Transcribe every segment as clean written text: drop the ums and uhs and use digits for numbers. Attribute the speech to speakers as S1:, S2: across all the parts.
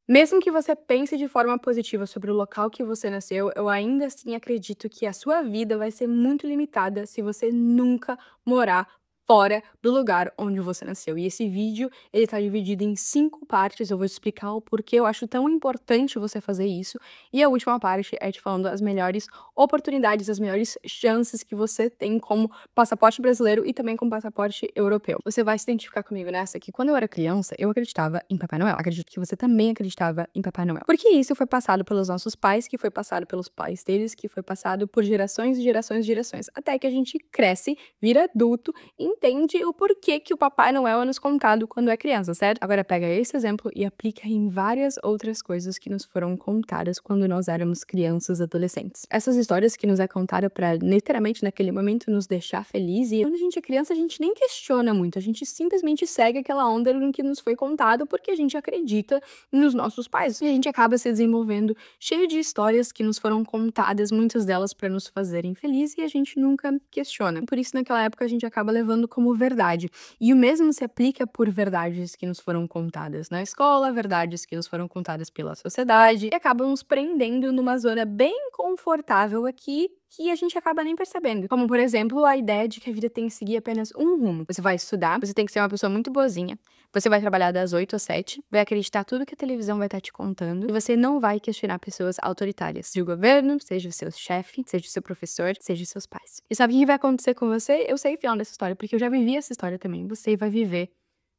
S1: Mesmo que você pense de forma positiva sobre o local que você nasceu, eu ainda assim acredito que a sua vida vai ser muito limitada se você nunca morar fora do lugar onde você nasceu. E esse vídeo, ele tá dividido em 5 partes, eu vou te explicar o porquê eu acho tão importante você fazer isso. E a última parte é te falando as melhores oportunidades, as melhores chances que você tem como passaporte brasileiro e também com passaporte europeu. Você vai se identificar comigo nessa que quando eu era criança, eu acreditava em Papai Noel. Acredito que você também acreditava em Papai Noel. Porque isso foi passado pelos nossos pais, que foi passado pelos pais deles, que foi passado por gerações e gerações e gerações. Até que a gente cresce, vira adulto e entende o porquê que o Papai Noel é nos contado quando é criança, certo? Agora pega esse exemplo e aplica em várias outras coisas que nos foram contadas quando nós éramos crianças, adolescentes. Essas histórias que nos é contada pra literalmente naquele momento nos deixar feliz, e quando a gente é criança a gente nem questiona muito, a gente simplesmente segue aquela onda no que nos foi contado porque a gente acredita nos nossos pais. E a gente acaba se desenvolvendo cheio de histórias que nos foram contadas, muitas delas pra nos fazerem felizes, e a gente nunca questiona. Por isso naquela época a gente acaba levando como verdade. E o mesmo se aplica por verdades que nos foram contadas na escola, verdades que nos foram contadas pela sociedade, e acabam nos prendendo numa zona bem confortável aqui, que a gente acaba nem percebendo. Como, por exemplo, a ideia de que a vida tem que seguir apenas um rumo. Você vai estudar, você tem que ser uma pessoa muito boazinha, você vai trabalhar das 8 às 7, vai acreditar tudo que a televisão vai estar te contando, e você não vai questionar pessoas autoritárias, seja o governo, seja o seu chefe, seja o seu professor, seja os seus pais. E sabe o que vai acontecer com você? Eu sei o final dessa história, porque eu já vivi essa história também. Você vai viver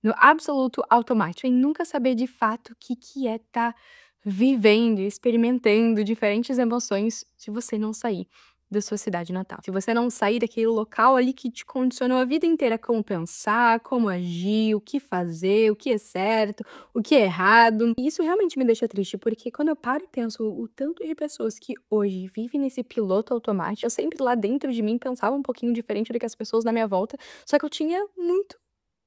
S1: no absoluto automático, em nunca saber de fato o que é estar vivendo, experimentando diferentes emoções se você não sair da sua cidade natal. Se você não sair daquele local ali que te condicionou a vida inteira como pensar, como agir, o que fazer, o que é certo, o que é errado. E isso realmente me deixa triste, porque quando eu paro e penso o tanto de pessoas que hoje vivem nesse piloto automático, eu sempre lá dentro de mim pensava um pouquinho diferente do que as pessoas na minha volta, só que eu tinha muito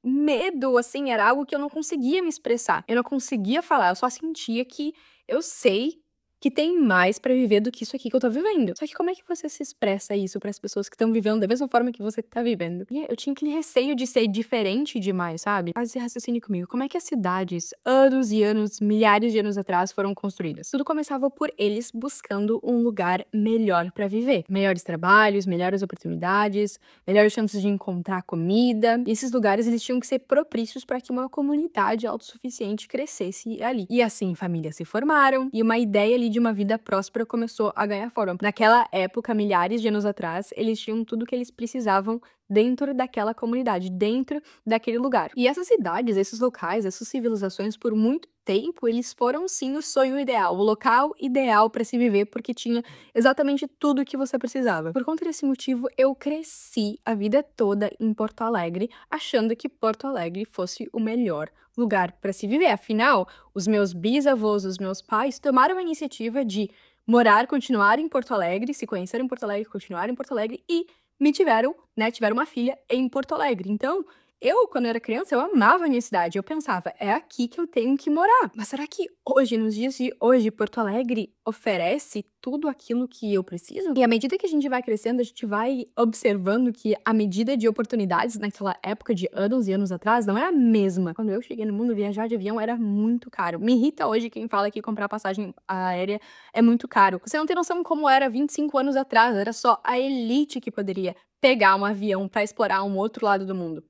S1: medo, assim, era algo que eu não conseguia me expressar, eu não conseguia falar, eu só sentia que eu sei que tem mais pra viver do que isso aqui que eu tô vivendo. Só que como é que você se expressa isso pras pessoas que estão vivendo da mesma forma que você tá vivendo? E eu tinha aquele receio de ser diferente demais, sabe? Faz esse raciocínio comigo. Como é que as cidades, anos e anos, milhares de anos atrás, foram construídas? Tudo começava por eles buscando um lugar melhor pra viver. Melhores trabalhos, melhores oportunidades, melhores chances de encontrar comida. E esses lugares, eles tinham que ser propícios para que uma comunidade autossuficiente crescesse ali. E assim, famílias se formaram e uma ideia ali de uma vida próspera começou a ganhar forma. Naquela época, milhares de anos atrás, eles tinham tudo que eles precisavam dentro daquela comunidade, dentro daquele lugar. E essas cidades, esses locais, essas civilizações, por muito tempo, eles foram sim o sonho ideal, o local ideal para se viver, porque tinha exatamente tudo o que você precisava. Por conta desse motivo, eu cresci a vida toda em Porto Alegre, achando que Porto Alegre fosse o melhor lugar para se viver. Afinal, os meus bisavós, os meus pais tomaram a iniciativa de morar, continuar em Porto Alegre, se conheceram em Porto Alegre, continuar em Porto Alegre e me tiveram, né, tiveram uma filha em Porto Alegre. Então, eu, quando era criança, eu amava a minha cidade. Eu pensava, é aqui que eu tenho que morar. Mas será que hoje, nos dias de hoje, Porto Alegre oferece tudo aquilo que eu preciso? E à medida que a gente vai crescendo, a gente vai observando que a medida de oportunidades naquela época de anos e anos atrás não é a mesma. Quando eu cheguei no mundo, viajar de avião era muito caro. Me irrita hoje quem fala que comprar passagem aérea é muito caro. Você não tem noção como era 25 anos atrás. Era só a elite que poderia pegar um avião para explorar um outro lado do mundo.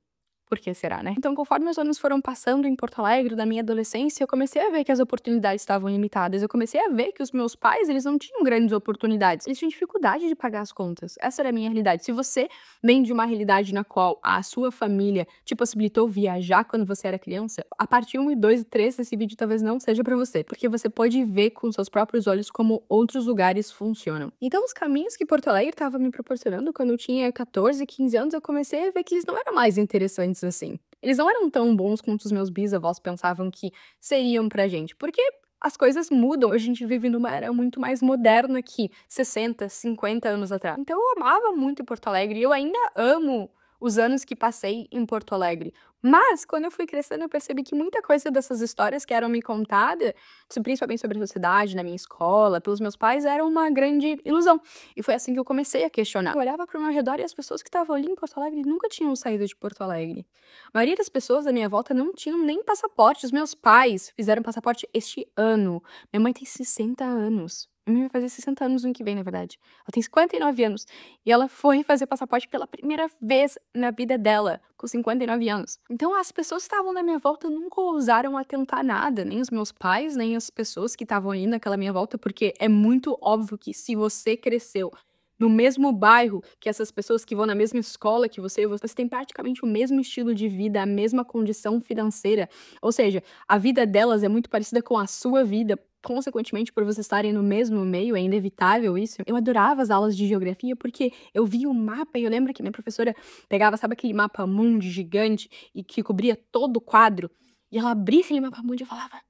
S1: Por que será, né? Então, conforme os anos foram passando em Porto Alegre, da minha adolescência, eu comecei a ver que as oportunidades estavam limitadas. Eu comecei a ver que os meus pais, eles não tinham grandes oportunidades. Eles tinham dificuldade de pagar as contas. Essa era a minha realidade. Se você vem de uma realidade na qual a sua família te possibilitou viajar quando você era criança, a parte 1 e 2 e 3 desse vídeo talvez não seja pra você, porque você pode ver com seus próprios olhos como outros lugares funcionam. Então, os caminhos que Porto Alegre estava me proporcionando quando eu tinha 14, 15 anos, eu comecei a ver que eles não eram mais interessantes assim. Eles não eram tão bons quanto os meus bisavós pensavam que seriam pra gente, porque as coisas mudam, a gente vive numa era muito mais moderna que 60, 50 anos atrás. Então eu amava muito Porto Alegre e eu ainda amo os anos que passei em Porto Alegre. Mas, quando eu fui crescendo, eu percebi que muita coisa dessas histórias que eram me contadas, principalmente sobre a sociedade, na minha escola, pelos meus pais, era uma grande ilusão. E foi assim que eu comecei a questionar. Eu olhava para o meu redor e as pessoas que estavam ali em Porto Alegre nunca tinham saído de Porto Alegre. A maioria das pessoas da minha volta não tinham nem passaporte. Os meus pais fizeram passaporte este ano. Minha mãe tem 60 anos. Minha mãe vai fazer 60 anos no ano que vem, na verdade. Ela tem 59 anos. E ela foi fazer passaporte pela primeira vez na vida dela, com 59 anos. Então, as pessoas que estavam na minha volta nunca ousaram atentar nada, nem os meus pais, nem as pessoas que estavam ali naquela minha volta, porque é muito óbvio que se você cresceu no mesmo bairro que essas pessoas que vão na mesma escola que você tem praticamente o mesmo estilo de vida, a mesma condição financeira. Ou seja, a vida delas é muito parecida com a sua vida. Consequentemente, por vocês estarem no mesmo meio, é inevitável isso. Eu adorava as aulas de geografia porque eu via o mapa e eu lembro que minha professora pegava, sabe aquele mapa mundi gigante e que cobria todo o quadro? E ela abria aquele mapa mundi e eu falava,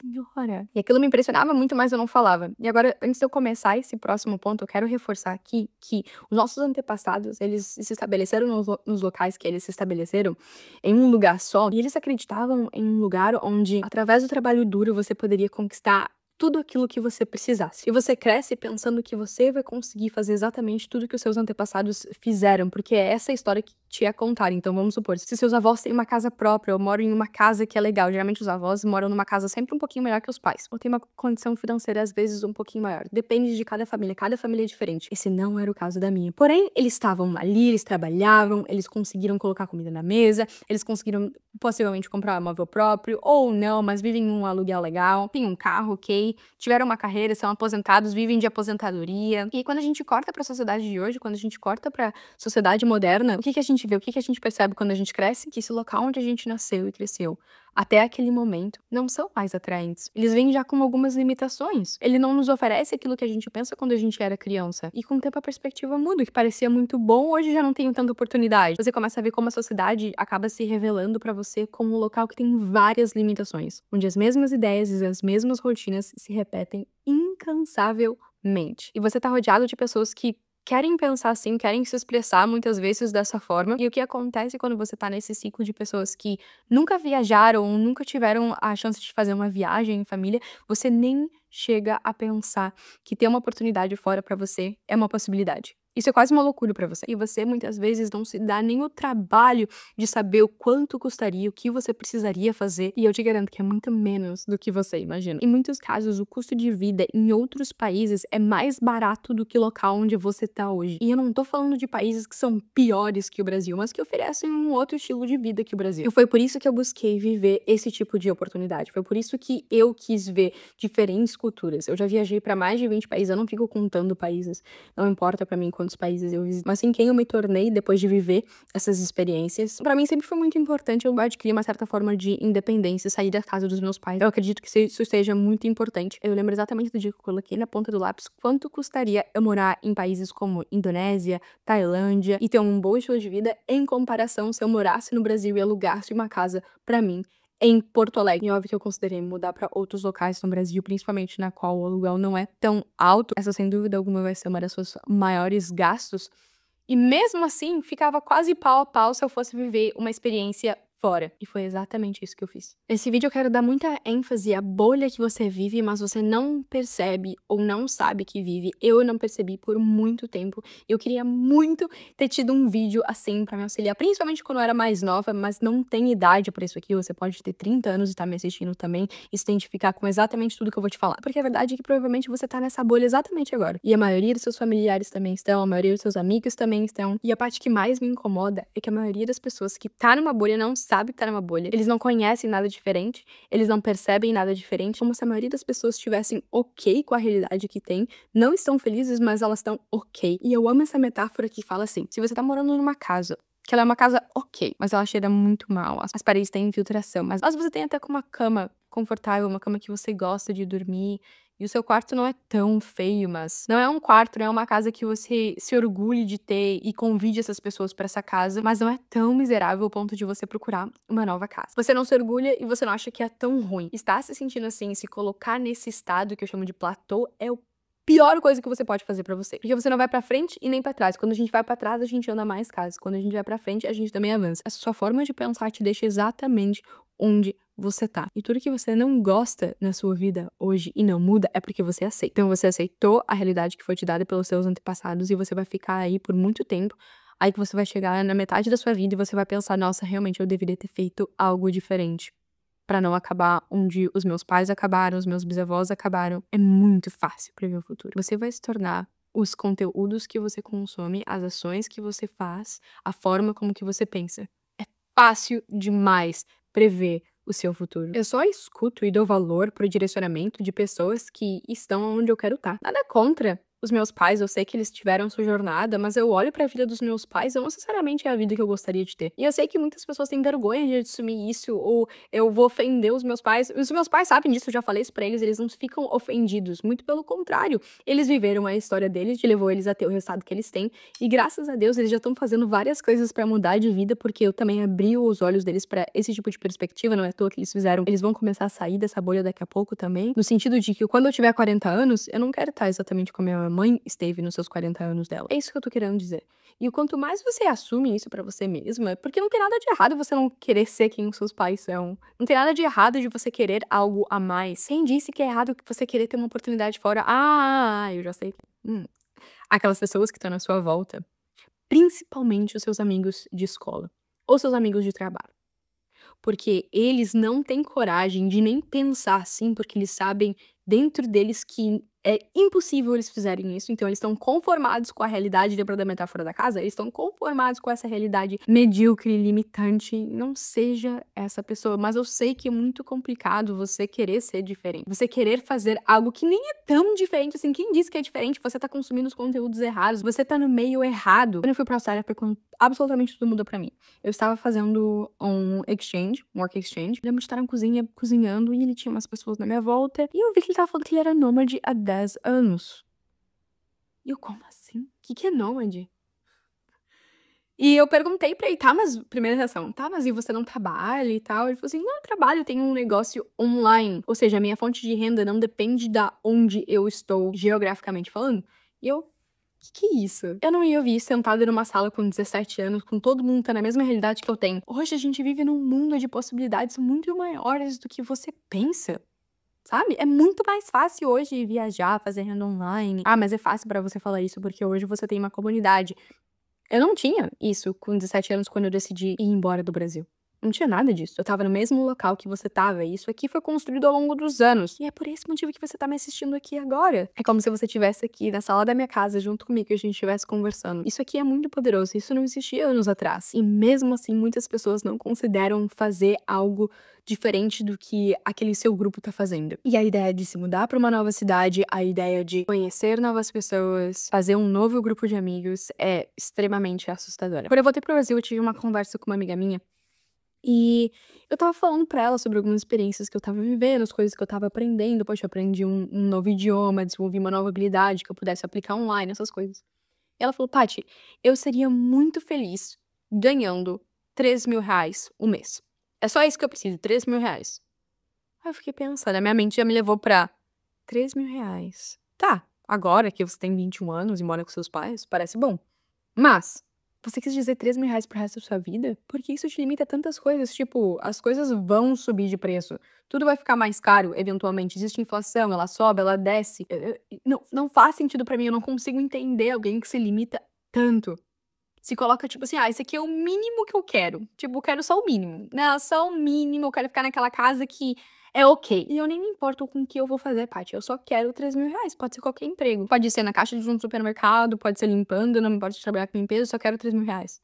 S1: senhora. E aquilo me impressionava muito, mas eu não falava. E agora, antes de eu começar esse próximo ponto, eu quero reforçar aqui que os nossos antepassados, eles se estabeleceram nos locais que eles se estabeleceram em um lugar só, e eles acreditavam em um lugar onde, através do trabalho duro, você poderia conquistar tudo aquilo que você precisasse. E você cresce pensando que você vai conseguir fazer exatamente tudo que os seus antepassados fizeram, porque é essa a história que te é contada. Então, vamos supor, se seus avós têm uma casa própria, ou moram em uma casa que é legal, geralmente os avós moram numa casa sempre um pouquinho melhor que os pais, ou tem uma condição financeira, às vezes, um pouquinho maior. Depende de cada família é diferente. Esse não era o caso da minha. Porém, eles estavam ali, eles trabalhavam, eles conseguiram colocar comida na mesa, eles conseguiram, possivelmente, comprar um móvel próprio, ou não, mas vivem em um aluguel legal, tem um carro, ok, tiveram uma carreira, são aposentados, vivem de aposentadoria. E quando a gente corta pra sociedade de hoje, quando a gente corta pra sociedade moderna, o que a gente vê, o que a gente percebe quando a gente cresce? Que esse local onde a gente nasceu e cresceu, até aquele momento, não são mais atraentes. Eles vêm já com algumas limitações. Ele não nos oferece aquilo que a gente pensa quando a gente era criança. E com o tempo a perspectiva muda. O que parecia muito bom, hoje já não tem tanta oportunidade. Você começa a ver como a sociedade acaba se revelando pra você como um local que tem várias limitações, onde as mesmas ideias e as mesmas rotinas se repetem incansavelmente. E você tá rodeado de pessoas que querem pensar assim, querem se expressar muitas vezes dessa forma. E o que acontece quando você tá nesse ciclo de pessoas que nunca viajaram, nunca tiveram a chance de fazer uma viagem em família, você nem chega a pensar que ter uma oportunidade fora pra você é uma possibilidade. Isso é quase uma loucura pra você. E você, muitas vezes, não se dá nem o trabalho de saber o quanto custaria, o que você precisaria fazer. E eu te garanto que é muito menos do que você imagina. Em muitos casos, o custo de vida em outros países é mais barato do que o local onde você tá hoje. E eu não tô falando de países que são piores que o Brasil, mas que oferecem um outro estilo de vida que o Brasil. E foi por isso que eu busquei viver esse tipo de oportunidade. Foi por isso que eu quis ver diferentes culturas. Eu já viajei pra mais de 20 países, eu não fico contando países. Não importa pra mim quantos países eu visito, mas sim quem eu me tornei depois de viver essas experiências. Pra mim sempre foi muito importante eu adquirir uma certa forma de independência, sair da casa dos meus pais. Eu acredito que isso seja muito importante. Eu lembro exatamente do dia que eu coloquei na ponta do lápis quanto custaria eu morar em países como Indonésia, Tailândia e ter um bom estilo de vida em comparação se eu morasse no Brasil e alugasse uma casa pra mim em Porto Alegre. E óbvio que eu considerei mudar pra outros locais no Brasil, principalmente na qual o aluguel não é tão alto. Essa, sem dúvida alguma, vai ser uma das suas maiores gastos. E mesmo assim, ficava quase pau a pau se eu fosse viver uma experiência fora. E foi exatamente isso que eu fiz. Nesse vídeo eu quero dar muita ênfase à bolha que você vive, mas você não percebe ou não sabe que vive. Eu não percebi por muito tempo. Eu queria muito ter tido um vídeo assim pra me auxiliar, principalmente quando eu era mais nova, mas não tem idade pra isso aqui. Você pode ter 30 anos e tá me assistindo também e se identificar com exatamente tudo que eu vou te falar. Porque a verdade é que provavelmente você tá nessa bolha exatamente agora. E a maioria dos seus familiares também estão, a maioria dos seus amigos também estão. E a parte que mais me incomoda é que a maioria das pessoas que tá numa bolha não sabe que tá numa bolha. Eles não conhecem nada diferente, eles não percebem nada diferente, como se a maioria das pessoas estivessem ok com a realidade que tem, não estão felizes, mas elas estão ok. E eu amo essa metáfora que fala assim, se você tá morando numa casa, que ela é uma casa ok, mas ela cheira muito mal, as paredes têm infiltração, mas você tem até com uma cama confortável, uma cama que você gosta de dormir, e o seu quarto não é tão feio, mas não é um quarto, não é uma casa que você se orgulhe de ter e convide essas pessoas pra essa casa, mas não é tão miserável ao ponto de você procurar uma nova casa. Você não se orgulha e você não acha que é tão ruim. Estar se sentindo assim, se colocar nesse estado que eu chamo de platô, é o pior coisa que você pode fazer pra você. Porque você não vai pra frente e nem pra trás. Quando a gente vai pra trás, a gente anda mais casas. Quando a gente vai pra frente, a gente também avança. Essa sua forma de pensar te deixa exatamente onde você tá. E tudo que você não gosta na sua vida hoje e não muda é porque você aceita. Então você aceitou a realidade que foi te dada pelos seus antepassados e você vai ficar aí por muito tempo. Aí que você vai chegar na metade da sua vida e você vai pensar, nossa, realmente eu deveria ter feito algo diferente pra não acabar onde os meus pais acabaram, os meus bisavós acabaram. É muito fácil prever o futuro. Você vai se tornar os conteúdos que você consome, as ações que você faz, a forma como que você pensa. É fácil demais prever o seu futuro. Eu só escuto e dou valor pro direcionamento de pessoas que estão onde eu quero estar. Nada contra os meus pais, eu sei que eles tiveram sua jornada, mas eu olho pra vida dos meus pais, não necessariamente é a vida que eu gostaria de ter. E eu sei que muitas pessoas têm vergonha de assumir isso, ou eu vou ofender os meus pais. Os meus pais sabem disso, eu já falei isso pra eles não ficam ofendidos. Muito pelo contrário. Eles viveram a história deles, que levou eles a ter o resultado que eles têm. E graças a Deus, eles já estão fazendo várias coisas pra mudar de vida, porque eu também abri os olhos deles pra esse tipo de perspectiva, não é à toa que eles fizeram. Eles vão começar a sair dessa bolha daqui a pouco também. No sentido de que quando eu tiver 40 anos, eu não quero estar exatamente como a minha mãe esteve nos seus 40 anos dela. É isso que eu tô querendo dizer. E o quanto mais você assume isso pra você mesma, porque não tem nada de errado você não querer ser quem os seus pais são. Não tem nada de errado de você querer algo a mais. Quem disse que é errado que você querer ter uma oportunidade fora? Eu já sei. Aquelas pessoas que estão na sua volta, principalmente os seus amigos de escola ou seus amigos de trabalho. Porque eles não têm coragem de nem pensar assim, porque eles sabem dentro deles que é impossível eles fizerem isso, então eles estão conformados com a realidade, lembra da metáfora da casa? Eles estão conformados com essa realidade medíocre, limitante. Não seja essa pessoa, mas eu sei que é muito complicado você querer ser diferente, você querer fazer algo que nem é tão diferente assim. Quem disse que é diferente? Você tá consumindo os conteúdos errados, você tá no meio errado. Quando eu fui pra Austrália foi quando absolutamente tudo mudou pra mim. Eu estava fazendo um work exchange. Ele estava na cozinha, cozinhando, e ele tinha umas pessoas na minha volta. E eu vi que ele tava falando que ele era nômade há 10 anos. E eu, como assim? O que é nômade? E eu perguntei pra ele, tá, mas, primeira reação, tá, mas e você não trabalha e tal? Ele falou assim, não, eu trabalho, eu tenho um negócio online. Ou seja, a minha fonte de renda não depende da onde eu estou geograficamente falando. E eu, que é isso? Eu não ia ouvir sentada numa sala com 17 anos, com todo mundo tá na mesma realidade que eu tenho. Hoje a gente vive num mundo de possibilidades muito maiores do que você pensa. Sabe? É muito mais fácil hoje viajar, fazer renda online. Mas é fácil pra você falar isso porque hoje você tem uma comunidade. Eu não tinha isso com 17 anos quando eu decidi ir embora do Brasil. Não tinha nada disso. Eu tava no mesmo local que você tava. E isso aqui foi construído ao longo dos anos. E é por esse motivo que você tá me assistindo aqui agora. É como se você estivesse aqui na sala da minha casa junto comigo e a gente estivesse conversando. Isso aqui é muito poderoso. Isso não existia anos atrás. E mesmo assim, muitas pessoas não consideram fazer algo diferente do que aquele seu grupo tá fazendo. E a ideia de se mudar pra uma nova cidade, a ideia de conhecer novas pessoas, fazer um novo grupo de amigos é extremamente assustadora. Quando eu voltei pro Brasil, eu tive uma conversa com uma amiga minha. E eu tava falando pra ela sobre algumas experiências que eu tava vivendo, as coisas que eu tava aprendendo. Poxa, eu aprendi um novo idioma, desenvolvi uma nova habilidade que eu pudesse aplicar online, essas coisas. E ela falou, Paty, eu seria muito feliz ganhando 3 mil reais o mês. É só isso que eu preciso, 3 mil reais. Aí eu fiquei pensando, a minha mente já me levou pra 3 mil reais. Tá, agora que você tem 21 anos e mora com seus pais, parece bom. Mas você quis dizer 3 mil reais pro resto da sua vida? Porque isso te limita a tantas coisas. Tipo, as coisas vão subir de preço. Tudo vai ficar mais caro, eventualmente. Existe inflação, ela sobe, ela desce. Não faz sentido pra mim, eu não consigo entender alguém que se limita tanto. Se coloca, tipo assim, esse aqui é o mínimo que eu quero. Tipo, eu quero só o mínimo. Não, só o mínimo, eu quero ficar naquela casa que é ok. E eu nem me importo com o que eu vou fazer, Paty. Eu só quero 3 mil reais. Pode ser qualquer emprego. Pode ser na caixa de um supermercado, pode ser limpando, não me importa de trabalhar com limpeza, eu só quero 3 mil reais.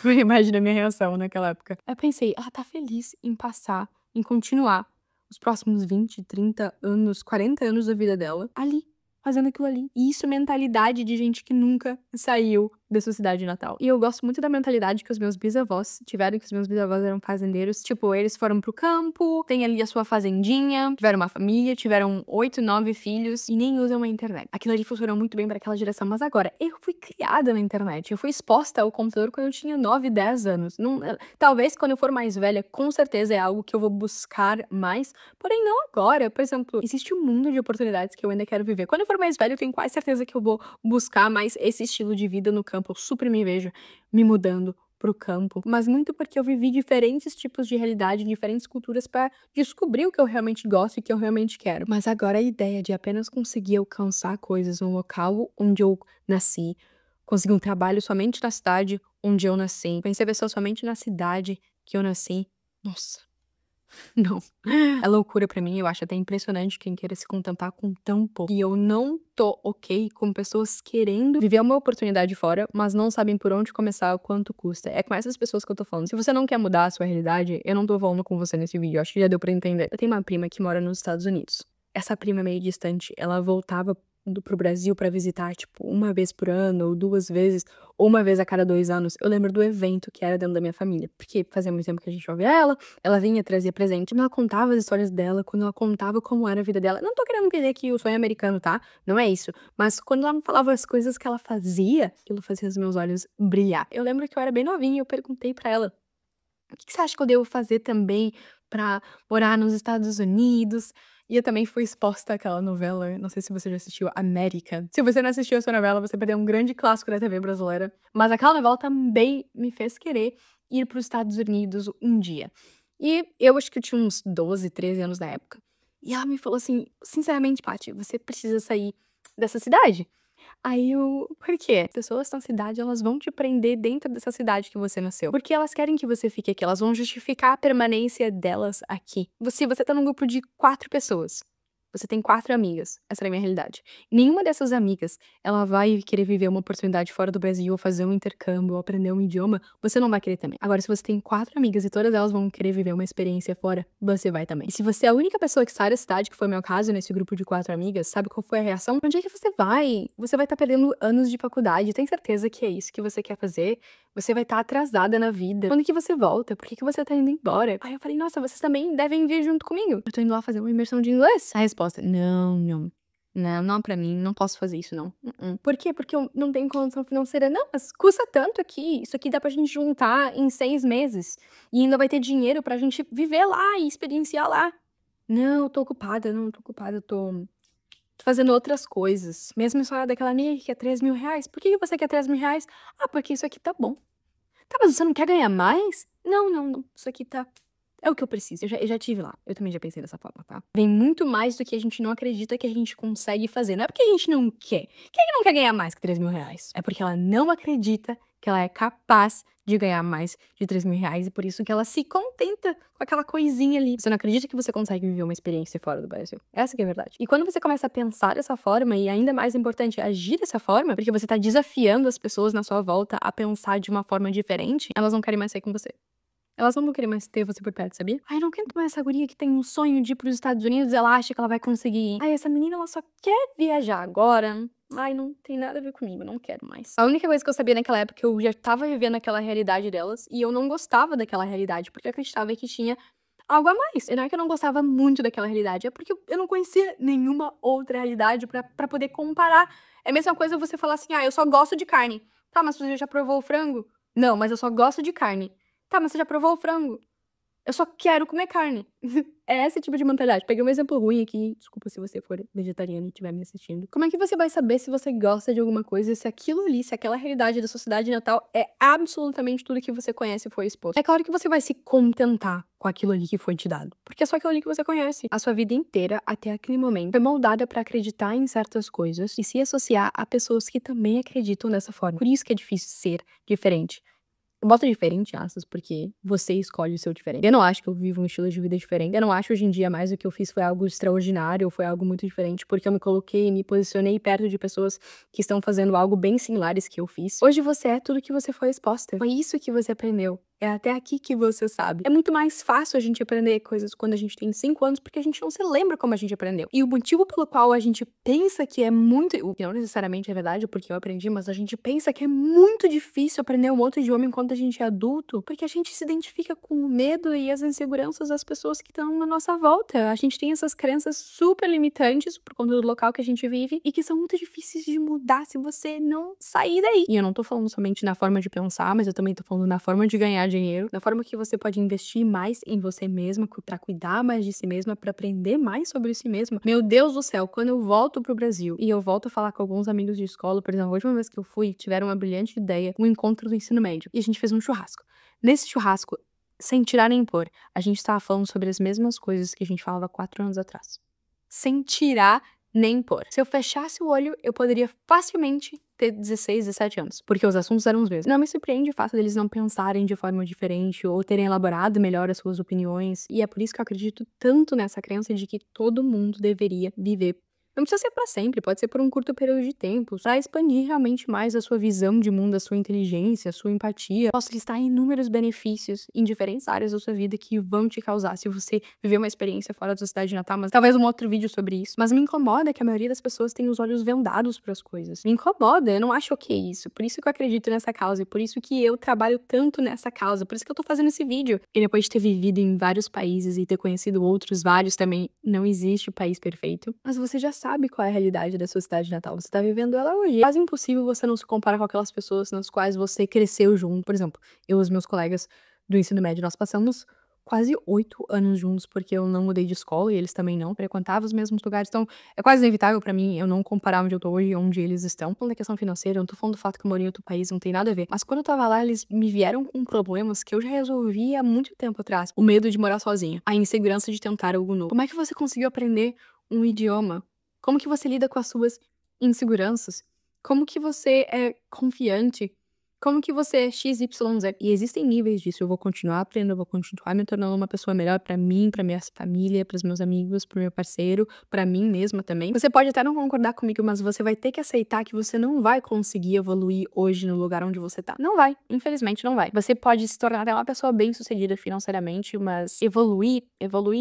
S1: Imagina a minha reação naquela época. Aí eu pensei, ela tá feliz em passar, em continuar os próximos 20, 30 anos, 40 anos da vida dela ali, fazendo aquilo ali. E isso é mentalidade de gente que nunca saiu da sua cidade natal. E eu gosto muito da mentalidade que os meus bisavós tiveram, que os meus bisavós eram fazendeiros. Tipo, eles foram pro campo, tem ali a sua fazendinha, tiveram uma família, tiveram 8, 9 filhos e nem usam a internet. Aquilo ali funcionou muito bem para aquela geração, mas agora, eu fui criada na internet, eu fui exposta ao computador quando eu tinha 9, 10 anos. Não, talvez quando eu for mais velha, com certeza é algo que eu vou buscar mais, porém não agora. Por exemplo, existe um mundo de oportunidades que eu ainda quero viver. Quando eu for mais velha, eu tenho quase certeza que eu vou buscar mais esse estilo de vida no campo. Eu super me vejo me mudando pro campo, mas muito porque eu vivi diferentes tipos de realidade, diferentes culturas para descobrir o que eu realmente gosto e o que eu realmente quero. Mas agora a ideia de apenas conseguir alcançar coisas no local onde eu nasci, conseguir um trabalho somente na cidade onde eu nasci, conhecer pessoas somente na cidade que eu nasci, nossa. Não. É loucura pra mim, eu acho até impressionante quem queira se contentar com tão pouco. E eu não tô ok com pessoas querendo viver uma oportunidade fora, mas não sabem por onde começar, o quanto custa. É com essas pessoas que eu tô falando. Se você não quer mudar a sua realidade, eu não tô falando com você nesse vídeo, acho que já deu pra entender. Eu tenho uma prima que mora nos Estados Unidos. Essa prima meio distante, ela voltava pro Brasil pra visitar, tipo, uma vez por ano, ou 2 vezes, ou uma vez a cada 2 anos. Eu lembro do evento que era dentro da minha família, porque fazia muito tempo que a gente ouvia ela vinha, trazia presente, quando ela contava as histórias dela, quando ela contava como era a vida dela. Não tô querendo dizer que o sonho é americano, tá? Não é isso. Mas quando ela me falava as coisas que ela fazia, aquilo fazia os meus olhos brilhar. Eu lembro que eu era bem novinha e eu perguntei pra ela: o que você acha que eu devo fazer também pra morar nos Estados Unidos? E eu também fui exposta àquela novela, não sei se você já assistiu, América. Se você não assistiu essa novela, você perdeu um grande clássico da TV brasileira. Mas aquela novela também me fez querer ir para os Estados Unidos um dia. E eu acho que eu tinha uns 12, 13 anos na época. E ela me falou assim: sinceramente, Paty, você precisa sair dessa cidade. Aí eu, por quê? As pessoas na cidade, elas vão te prender dentro dessa cidade que você nasceu. Porque elas querem que você fique aqui, elas vão justificar a permanência delas aqui. Você tá num grupo de 4 pessoas. Você tem 4 amigas. Essa é a minha realidade. Nenhuma dessas amigas, ela vai querer viver uma oportunidade fora do Brasil, ou fazer um intercâmbio, ou aprender um idioma. Você não vai querer também. Agora, se você tem 4 amigas e todas elas vão querer viver uma experiência fora, você vai também. E se você é a única pessoa que sai da cidade, que foi o meu caso nesse grupo de 4 amigas, sabe qual foi a reação? Onde é que você vai? Você vai estar perdendo anos de faculdade. Tem certeza que é isso que você quer fazer? Você vai estar atrasada na vida. Quando que você volta? Por que você tá indo embora? Aí eu falei: nossa, vocês também devem vir junto comigo. Eu tô indo lá fazer uma imersão de inglês. A resposta: não, não. Não pra mim, não posso fazer isso, não. Por quê? Porque eu não tenho condição financeira. Não, mas custa tanto aqui. Isso aqui dá pra gente juntar em 6 meses. E ainda vai ter dinheiro pra gente viver lá e experienciar lá. Não, eu tô ocupada, eu tô fazendo outras coisas. Mesmo só daquela amiga que quer 3 mil reais. Por que você quer 3 mil reais? Ah, porque isso aqui tá bom. Tá, mas você não quer ganhar mais? Não, não, não. Isso aqui tá. É o que eu preciso. Eu já tive lá. Eu também já pensei dessa forma, tá? Vem muito mais do que a gente não acredita que a gente consegue fazer. Não é porque a gente não quer. Quem é que não quer ganhar mais que 3 mil reais? É porque ela não acredita que ela é capaz de ganhar mais de 3 mil reais e por isso que ela se contenta com aquela coisinha ali. Você não acredita que você consegue viver uma experiência fora do Brasil. Essa que é a verdade. E quando você começa a pensar dessa forma, e ainda mais importante, agir dessa forma, porque você tá desafiando as pessoas na sua volta a pensar de uma forma diferente, elas não querem mais sair com você. Elas não vão querer mais ter você por perto, sabia? Ai, não aguento mais essa guria que tem um sonho de ir pros Estados Unidos, ela acha que ela vai conseguir ir. Ai, essa menina, ela só quer viajar agora. Ai, não tem nada a ver comigo, não quero mais. A única coisa que eu sabia naquela época, eu já tava vivendo aquela realidade delas, e eu não gostava daquela realidade, porque eu acreditava que tinha algo a mais. E não é que eu não gostava muito daquela realidade, é porque eu não conhecia nenhuma outra realidade pra poder comparar. É a mesma coisa você falar assim: ah, eu só gosto de carne. Tá, mas você já provou o frango? Não, mas eu só gosto de carne. Tá, mas você já provou o frango? Eu só quero comer carne. É esse tipo de mentalidade. Peguei um exemplo ruim aqui. Desculpa se você for vegetariano e estiver me assistindo. Como é que você vai saber se você gosta de alguma coisa, se aquilo ali, se aquela realidade da sua cidade natal é absolutamente tudo que você conhece e foi exposto? É claro que você vai se contentar com aquilo ali que foi te dado. Porque é só aquilo ali que você conhece. A sua vida inteira, até aquele momento, foi moldada pra acreditar em certas coisas e se associar a pessoas que também acreditam dessa forma. Por isso que é difícil ser diferente. Eu boto diferente, aspas, porque você escolhe o seu diferente. Eu não acho que eu vivo um estilo de vida diferente. Eu não acho hoje em dia mais o que eu fiz foi algo extraordinário ou foi algo muito diferente, porque eu me coloquei e me posicionei perto de pessoas que estão fazendo algo bem similares que eu fiz. Hoje você é tudo que você foi exposta. Foi isso que você aprendeu É até aqui que você sabe. É muito mais fácil a gente aprender coisas quando a gente tem 5 anos, porque a gente não se lembra como a gente aprendeu. E o motivo pelo qual a gente pensa que é muito, o que não necessariamente é verdade, porque eu aprendi, mas a gente pensa que é muito difícil aprender um outro idioma enquanto a gente é adulto, porque a gente se identifica com o medo e as inseguranças das pessoas que estão na nossa volta. A gente tem essas crenças super limitantes por conta do local que a gente vive e que são muito difíceis de mudar se você não sair daí. E eu não tô falando somente na forma de pensar, mas eu também tô falando na forma de ganhar dinheiro, na forma que você pode investir mais em você mesma, pra cuidar mais de si mesma, pra aprender mais sobre si mesma. Meu Deus do céu, quando eu volto pro Brasil e eu volto a falar com alguns amigos de escola, por exemplo, a última vez que eu fui, tiveram uma brilhante ideia, um encontro do ensino médio, e a gente fez um churrasco. Nesse churrasco, sem tirar nem pôr, a gente tava falando sobre as mesmas coisas que a gente falava 4 anos atrás. Sem tirar nem pôr. Se eu fechasse o olho, eu poderia facilmente ter 16, 17 anos, porque os assuntos eram os mesmos. Não me surpreende o fato deles não pensarem de forma diferente ou terem elaborado melhor as suas opiniões, e é por isso que eu acredito tanto nessa crença de que todo mundo deveria viver. Não precisa ser pra sempre, pode ser por um curto período de tempo, pra expandir realmente mais a sua visão de mundo, a sua inteligência, a sua empatia. Posso listar inúmeros benefícios em diferentes áreas da sua vida que vão te causar se você viver uma experiência fora da sua cidade natal, mas talvez um outro vídeo sobre isso. Mas me incomoda que a maioria das pessoas tem os olhos vendados pras coisas. Me incomoda, eu não acho ok isso. Por isso que eu acredito nessa causa e por isso que eu trabalho tanto nessa causa, por isso que eu tô fazendo esse vídeo. E depois de ter vivido em vários países e ter conhecido outros vários também, não existe país perfeito, mas você já sabe qual é a realidade da sua cidade natal. Você tá vivendo ela hoje. É quase impossível você não se comparar com aquelas pessoas nas quais você cresceu junto. Por exemplo, eu e os meus colegas do ensino médio, nós passamos quase 8 anos juntos, porque eu não mudei de escola e eles também não, frequentavam os mesmos lugares. Então, é quase inevitável pra mim eu não comparar onde eu tô hoje e onde eles estão. Falando da questão financeira, eu não tô falando do fato que eu moro em outro país, não tem nada a ver. Mas quando eu tava lá, eles me vieram com problemas que eu já resolvi há muito tempo atrás. O medo de morar sozinha, a insegurança de tentar algo novo. Como é que você conseguiu aprender um idioma? Como que você lida com as suas inseguranças? Como que você é confiante? Como que você é XYZ? E existem níveis disso. Eu vou continuar aprendendo, eu vou continuar me tornando uma pessoa melhor pra mim, pra minha família, pros meus amigos, pro meu parceiro, pra mim mesma também. Você pode até não concordar comigo, mas você vai ter que aceitar que você não vai conseguir evoluir hoje no lugar onde você tá. Não vai. Infelizmente, não vai. Você pode se tornar até uma pessoa bem-sucedida financeiramente, mas evoluir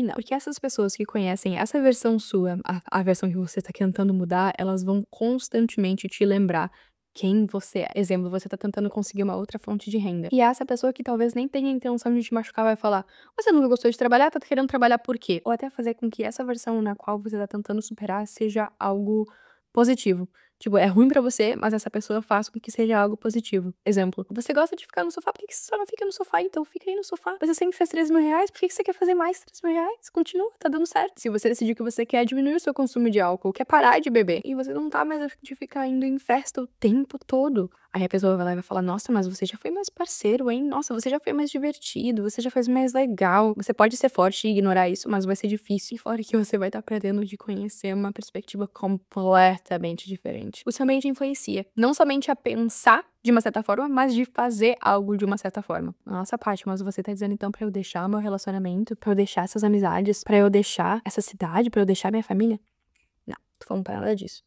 S1: não. Porque essas pessoas que conhecem essa versão sua, a versão que você tá tentando mudar, elas vão constantemente te lembrar quem você é. Exemplo, você tá tentando conseguir uma outra fonte de renda. E essa pessoa que talvez nem tenha a intenção de te machucar vai falar: você nunca gostou de trabalhar? Tá querendo trabalhar por quê? Ou até fazer com que essa versão na qual você tá tentando superar seja algo positivo. Tipo, é ruim pra você, mas essa pessoa faz com que seja algo positivo. Exemplo, você gosta de ficar no sofá, por que você só não fica no sofá? Então fica aí no sofá. Você sempre fez 3 mil reais, por que você quer fazer mais 3 mil reais? Continua, tá dando certo. Se você decidir que você quer diminuir o seu consumo de álcool, quer parar de beber, e você não tá mais a fim de ficar indo em festa o tempo todo, aí a pessoa vai lá e vai falar: nossa, mas você já foi mais parceiro, hein? Nossa, você já foi mais divertido, você já fez mais legal. Você pode ser forte e ignorar isso, mas vai ser difícil. E fora que você vai estar perdendo de conhecer uma perspectiva completamente diferente. O seu ambiente influencia, não somente a pensar de uma certa forma, mas de fazer algo de uma certa forma. Nossa, Paty, mas você tá dizendo então pra eu deixar meu relacionamento, pra eu deixar essas amizades, pra eu deixar essa cidade, pra eu deixar minha família? Não, tô falando pra nada disso.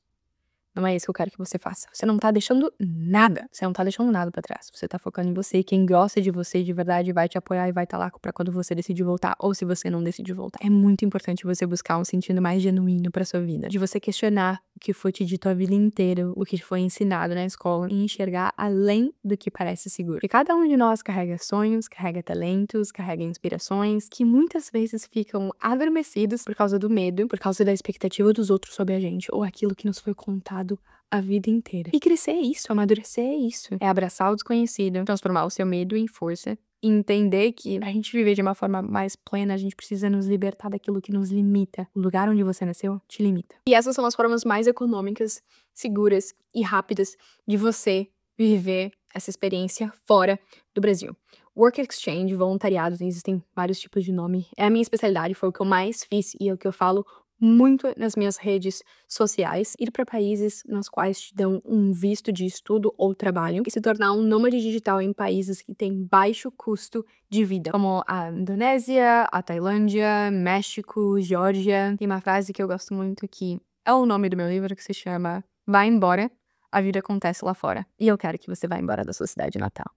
S1: Não é isso que eu quero que você faça. Você não tá deixando nada. Você não tá deixando nada pra trás. Você tá focando em você. Quem gosta de você de verdade vai te apoiar e vai estar lá pra quando você decidir voltar. Ou se você não decidir voltar. É muito importante você buscar um sentido mais genuíno pra sua vida. De você questionar o que foi te dito a vida inteira, o que foi ensinado na escola, e enxergar além do que parece seguro. Porque cada um de nós carrega sonhos, carrega talentos, carrega inspirações, que muitas vezes ficam adormecidos por causa do medo, por causa da expectativa dos outros sobre a gente, ou aquilo que nos foi contado a vida inteira. E crescer é isso, amadurecer é isso. É abraçar o desconhecido, transformar o seu medo em força, e entender que pra gente viver de uma forma mais plena, a gente precisa nos libertar daquilo que nos limita. O lugar onde você nasceu te limita. E essas são as formas mais econômicas, seguras e rápidas de você viver essa experiência fora do Brasil. Work Exchange, voluntariado, existem vários tipos de nome. É a minha especialidade, foi o que eu mais fiz e é o que eu falo muito nas minhas redes sociais, ir para países nos quais te dão um visto de estudo ou trabalho e se tornar um nômade digital em países que têm baixo custo de vida, como a Indonésia, a Tailândia, México, Geórgia. Tem uma frase que eu gosto muito que é o nome do meu livro, que se chama Vai Embora, a vida acontece lá fora. E eu quero que você vá embora da sua cidade natal.